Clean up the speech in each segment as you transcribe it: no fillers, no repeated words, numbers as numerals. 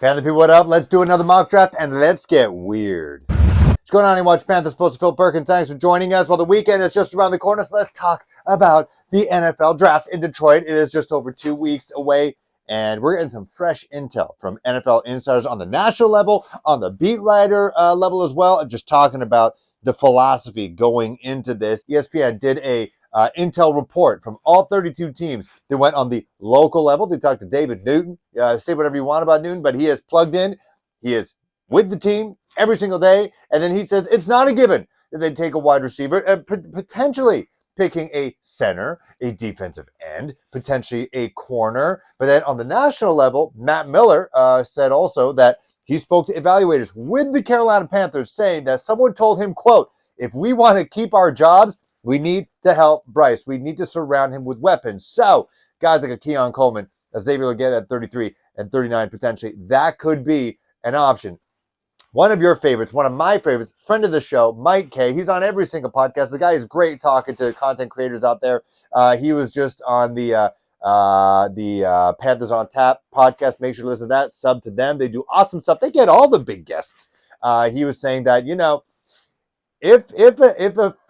Panther people, what up? Let's do another mock draft and let's get weird. What's going on? You watch Panthers post Phil Perkins. Thanks for joining us. Well, the weekend is just around the corner, so let's talk about the NFL draft in Detroit. It is just over 2 weeks away, and we're getting some fresh intel from NFL insiders on the national level, on the beat writer level as well, and just talking about the philosophy going into this. ESPN did a intel report from all 32 teams. They went on the local level. They talked to David Newton. Say whatever you want about Newton, but he is plugged in. He is with the team every single day. And then he says it's not a given that they take a wide receiver, potentially picking a center, a defensive end, potentially a corner. But then on the national level, Matt Miller said also that he spoke to evaluators with the Carolina Panthers, saying that someone told him, quote, if we want to keep our jobs, we need to help Bryce. We need to surround him with weapons. So guys like a Keon Coleman, a Xavier Legette at 33 and 39 potentially, that could be an option. One of your favorites, one of my favorites, friend of the show, Mike K. He's on every single podcast. The guy is great talking to content creators out there. He was just on the Panthers on Tap podcast. Make sure to listen to that. Sub to them. They do awesome stuff. They get all the big guests. He was saying that, you know, if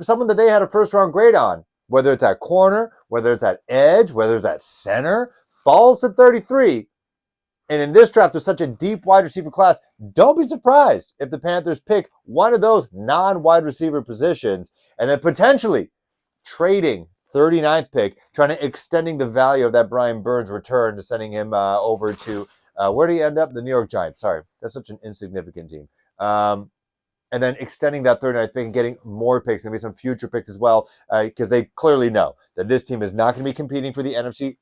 someone that they had a first round grade on, whether it's at corner, whether it's at edge, whether it's at center, falls to 33, and in this draft with such a deep wide receiver class, don't be surprised if the Panthers pick one of those non-wide receiver positions and then potentially trading 39th pick, trying to extending the value of that Brian Burns return to sending him over to, where did he end up? The New York Giants. Sorry, that's such an insignificant team. And then extending that 39th pick and getting more picks, maybe some future picks as well, because they clearly know that this team is not going to be competing for the NFC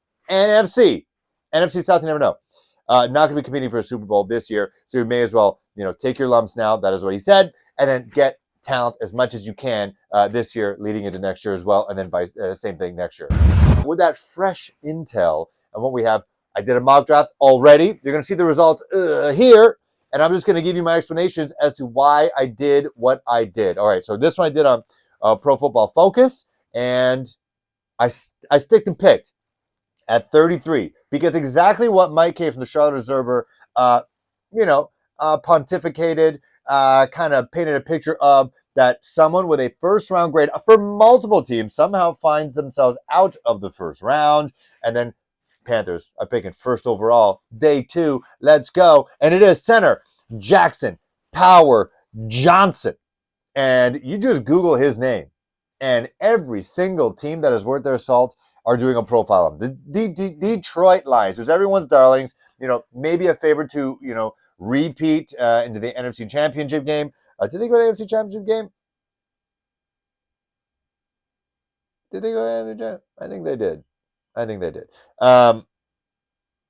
South, you never know. Not going to be competing for a Super Bowl this year, so you may as well, take your lumps now. That is what he said, and then get talent as much as you can this year, leading into next year as well, and then same thing next year. With that fresh intel and what we have, I did a mock draft already. You're going to see the results here. And I'm just going to give you my explanations as to why I did what I did. All right, so this one I did on Pro Football Focus, and I sticked and picked at 33 because exactly what Mike K from the Charlotte Observer, pontificated, kind of painted a picture of that someone with a first-round grade for multiple teams somehow finds themselves out of the first round, and then Panthers are picking first overall, day 2. Let's go. And it is center Jackson Power Johnson. And you just Google his name, and every single team that is worth their salt are doing a profile on him. The Detroit Lions, who's everyone's darlings, maybe a favorite to, repeat into the NFC Championship game. Did they go to the NFC Championship game? Did they go to the NFC Championship? I think they did.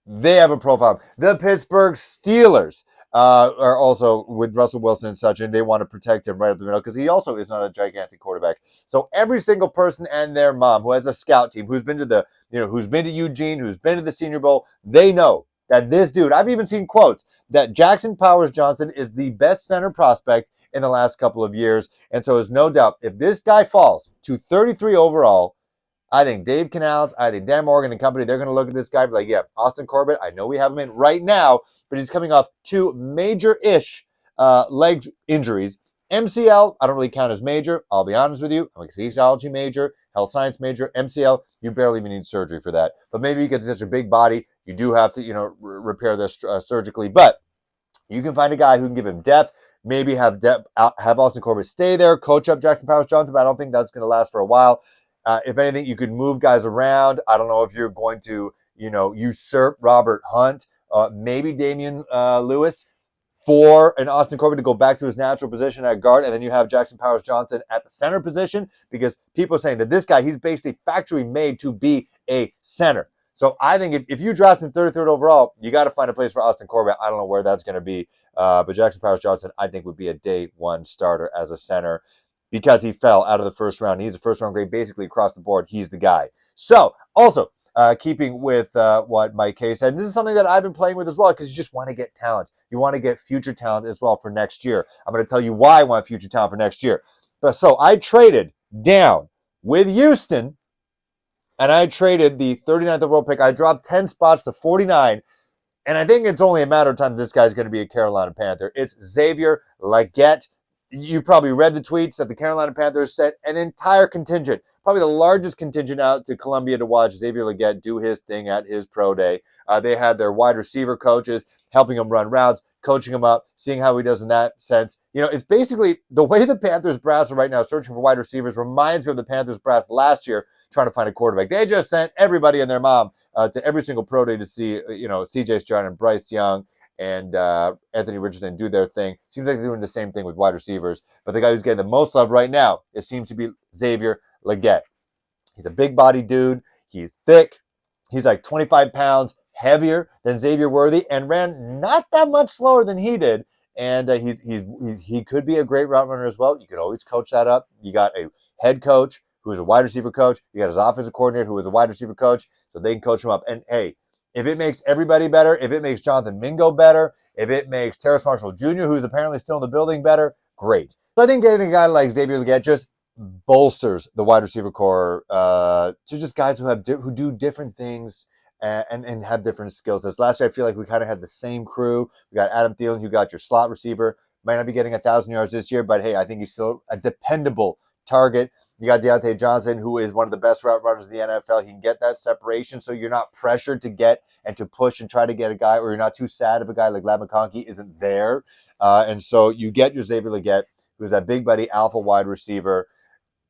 They have a profile. The Pittsburgh Steelers are also with Russell Wilson and such, and they want to protect him right up the middle because he also is not a gigantic quarterback. So every single person and their mom who has a scout team, who's been to who's been to Eugene, who's been to the Senior Bowl, they know that this dude, I've even seen quotes that Jackson Powers Johnson is the best center prospect in the last couple of years. And so there's no doubt if this guy falls to 33 overall, I think Dave Canales, I think Dan Morgan and company, they're going to look at this guy and be like, yeah, Austin Corbett, I know we have him in right now, but he's coming off 2 major-ish leg injuries. MCL, I don't really count as major. I'll be honest with you. I'm a kinesiology major, health science major. MCL, you barely even need surgery for that. But maybe because it's such a big body, you do have to, repair this surgically. But you can find a guy who can give him depth, maybe have Austin Corbett stay there, coach up Jackson Powers Johnson, but I don't think that's going to last for a while. If anything, you could move guys around. I don't know if you're going to, usurp Robert Hunt, maybe Damian Lewis for an Austin Corbett to go back to his natural position at guard, and then you have Jackson Powers Johnson at the center position because people are saying that this guy, he's basically factory made to be a center. So I think if you draft him 33rd overall, you got to find a place for Austin Corbett. I don't know where that's going to be, but Jackson Powers Johnson, I think, would be a day 1 starter as a center. Because he fell out of the first round. He's a first-round grade basically across the board. He's the guy. So, also, keeping with what Mike K said, and this is something that I've been playing with as well because you just want to get talent. You want to get future talent as well for next year. I'm going to tell you why I want future talent for next year. But so, I traded down with Houston, and I traded the 39th overall pick. I dropped 10 spots to 49, And I think it's only a matter of time this guy's going to be a Carolina Panther. It's Xavier Legette. You've probably read the tweets that the Carolina Panthers sent an entire contingent, probably the largest contingent out to Columbia to watch Xavier Legette do his thing at his pro day. They had their wide receiver coaches helping him run routes, coaching him up, seeing how he does in that sense. It's basically the way the Panthers brass are right now searching for wide receivers reminds me of the Panthers brass last year trying to find a quarterback. They just sent everybody and their mom to every single pro day to see, CJ Stroud and Bryce Young and Anthony Richardson do their thing. Seems like they're doing the same thing with wide receivers. But the guy who's getting the most love right now, it seems to be Xavier Legette. He's a big body dude. He's thick. He's like 25 pounds heavier than Xavier Worthy and ran not that much slower than he did. And he could be a great route runner as well. You could always coach that up. You got a head coach who is a wide receiver coach. You got his offensive coordinator who is a wide receiver coach, so they can coach him up. And hey, if it makes everybody better, if it makes Jonathan Mingo better, if it makes Terrace Marshall Jr., who's apparently still in the building, better, great. So I think getting a guy like Xavier Legette just bolsters the wide receiver core to just guys who do different things and have different skill sets. Last year, I feel like we kind of had the same crew. We got Adam Thielen, who got your slot receiver. Might not be getting 1,000 yards this year, but hey, I think he's still a dependable target. You got Deontay Johnson, who is one of the best route runners in the NFL. He can get that separation, so you're not pressured to get and to push and try to get a guy, or you're not too sad if a guy like Ladd McConkey isn't there. And so you get your Xavier Legette, who's that big buddy alpha wide receiver.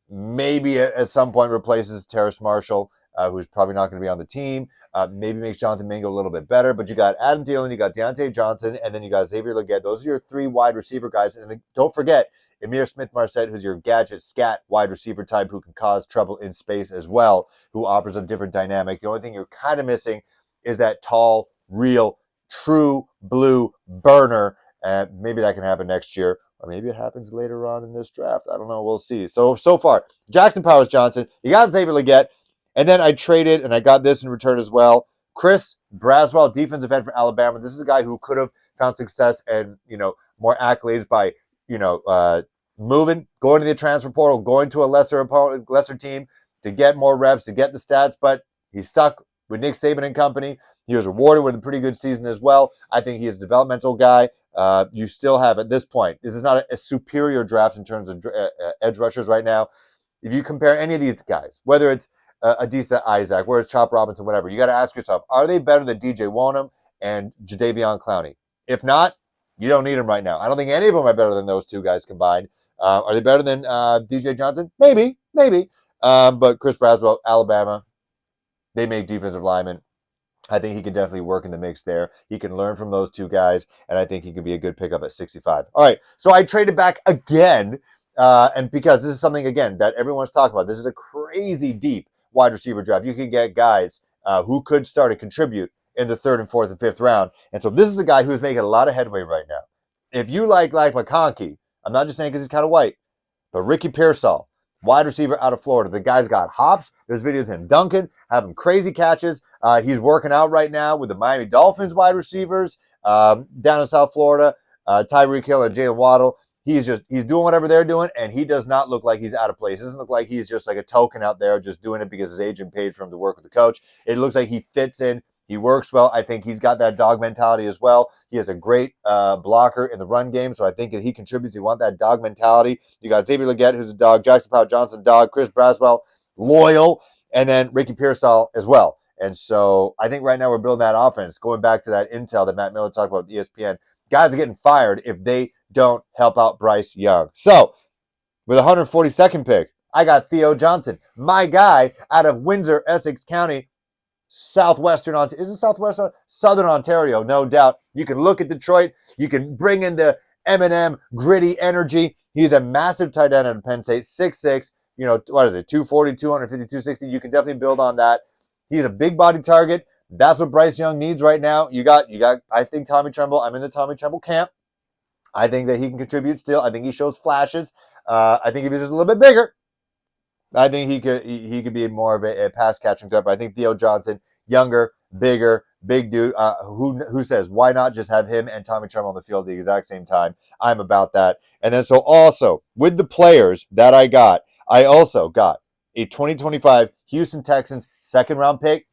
Maybe at some point replaces Terrace Marshall, who's probably not going to be on the team. Maybe makes Jonathan Mingo a little bit better. But you got Adam Thielen, you got Deontay Johnson, and then you got Xavier Legette. Those are your three wide receiver guys. And then don't forget, Amir Smith-Marset, who's your gadget scat wide receiver type who can cause trouble in space as well, who offers a different dynamic. The only thing you're kind of missing is that tall, real, true blue burner. Maybe that can happen next year, or maybe it happens later on in this draft. I don't know. We'll see. So far, Jackson Powers-Johnson, you got Xavier Legette, and then I traded, and I got this in return as well. Chris Braswell, defensive end for Alabama. This is a guy who could have found success and, more accolades by moving, going to the transfer portal, going to a lesser team to get more reps, to get the stats, but he's stuck with Nick Saban and company. He was rewarded with a pretty good season as well. I think he is a developmental guy. You still have, at this point, this is not a superior draft in terms of edge rushers right now. If you compare any of these guys, whether it's Adisa Isaac, whether it's Chop Robinson, whatever, you got to ask yourself, are they better than DJ Wonnum and Jadeveon Clowney? If not, you don't need them right now. I don't think any of them are better than those two guys combined. Are they better than DJ Johnson? Maybe. But Chris Braswell, Alabama, they make defensive linemen. I think he can definitely work in the mix there. He can learn from those two guys, and I think he could be a good pickup at 65. All right, so I traded back again, and because this is something, again, that everyone's talking about. This is a crazy deep wide receiver draft. You can get guys who could start and contribute in the 3rd and 4th and 5th round. And so this is a guy who's making a lot of headway right now. If you like McConkey, I'm not just saying because he's kind of white, but Ricky Pearsall, wide receiver out of Florida. The guy's got hops. There's videos of him dunking, having crazy catches. He's working out right now with the Miami Dolphins wide receivers down in South Florida. Tyreek Hill and Jalen Waddle. He's doing whatever they're doing, and he does not look like he's out of place. It doesn't look like he's just like a token out there just doing it because his agent paid for him to work with the coach. It looks like he fits in. He works well. I think he's got that dog mentality as well. He has a great blocker in the run game, so I think that he contributes. You want that dog mentality. You got Xavier Legette, who's a dog, Jackson Powers-Johnson, dog, Chris Braswell, loyal, and then Ricky Pearsall as well. And so I think right now we're building that offense, going back to that intel that Matt Miller talked about with ESPN. Guys are getting fired if they don't help out Bryce Young. So with 142nd pick, I got Theo Johnson, my guy out of Windsor, Essex County, Southern Ontario, no doubt. You can look at Detroit. You can bring in the Eminem gritty energy. He's a massive tight end at Penn State, 6'6", 240, 250, 260. You can definitely build on that. He's a big body target. That's what Bryce Young needs right now. You got. I think Tommy Tremble. I'm in the Tommy Tremble camp. I think that he can contribute still. I think he shows flashes. I think if he's just a little bit bigger, I think he could be more of a pass catching threat. But I think Theo Johnson, younger, bigger, big dude. Who says why not just have him and Tommy Tremble on the field at the exact same time? I'm about that. And then so also with the players that I also got a 2025 Houston Texans 2nd round pick.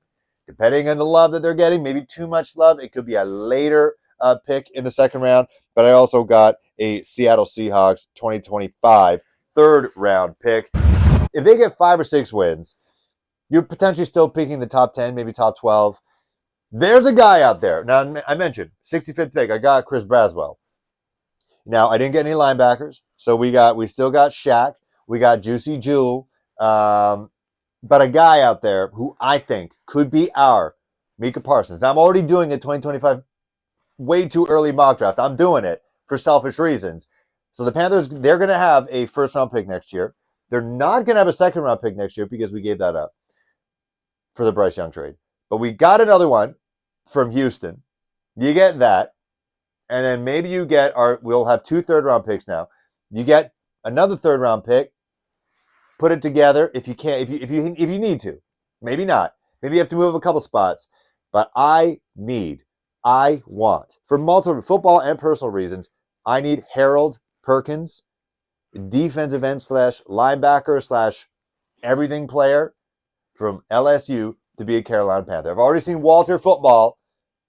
Depending on the love that they're getting, maybe too much love, it could be a later pick in the second round. But I also got a Seattle Seahawks 2025 third round pick. If they get 5 or 6 wins, you're potentially still picking the top 10, maybe top 12. There's a guy out there. Now, I mentioned 65th pick. I got Chris Braswell. Now, I didn't get any linebackers, so we still got Shaq. We got Juicy Jewel. But a guy out there who I think could be our Micah Parsons. I'm already doing a 2025 way too early mock draft. I'm doing it for selfish reasons. So the Panthers, they're going to have a first-round pick next year. They're not going to have a second-round pick next year because we gave that up for the Bryce Young trade. But we got another one from Houston. You get that. And then maybe you get we'll have 2 third-round picks now. You get another third-round pick. Put it together if you can, if you need to. Maybe not. Maybe you have to move a couple spots. But I want, for multiple football and personal reasons, I need Harold Perkins, defensive end / linebacker / everything player from LSU to be a Carolina Panther. I've already seen Walter Football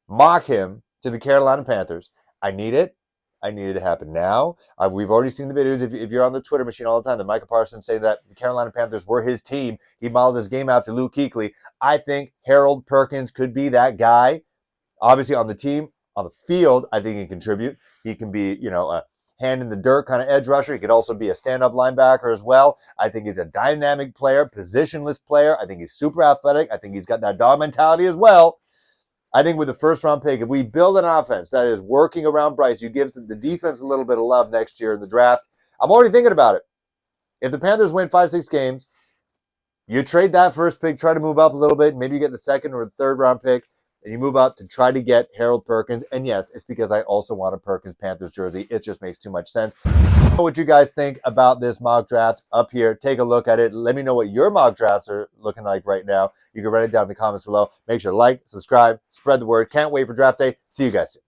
mock him to the Carolina Panthers. I need it. I need it to happen now. We've already seen the videos. If you're on the Twitter machine all the time, that Micah Parsons saying that the Carolina Panthers were his team. He modeled his game after Luke Kuechly. I think Harold Perkins could be that guy. Obviously, on the team, on the field, I think he can contribute. He can be, a hand in the dirt kind of edge rusher. He could also be a stand-up linebacker as well. I think he's a dynamic player, positionless player. I think he's super athletic. I think he's got that dog mentality as well. I think with the first-round pick, if we build an offense that is working around Bryce, you give the defense a little bit of love next year in the draft. I'm already thinking about it. If the Panthers win 5-6 games, you trade that first pick, try to move up a little bit. Maybe you get the second or the third-round pick, and you move up to try to get Harold Perkins. And yes, it's because I also want a Perkins Panthers jersey. It just makes too much sense. Know what you guys think about this mock draft up here. Take a look at it. Let me know what your mock drafts are looking like right now. You can write it down in the comments below. Make sure to like, subscribe, spread the word. Can't wait for draft day. See you guys soon.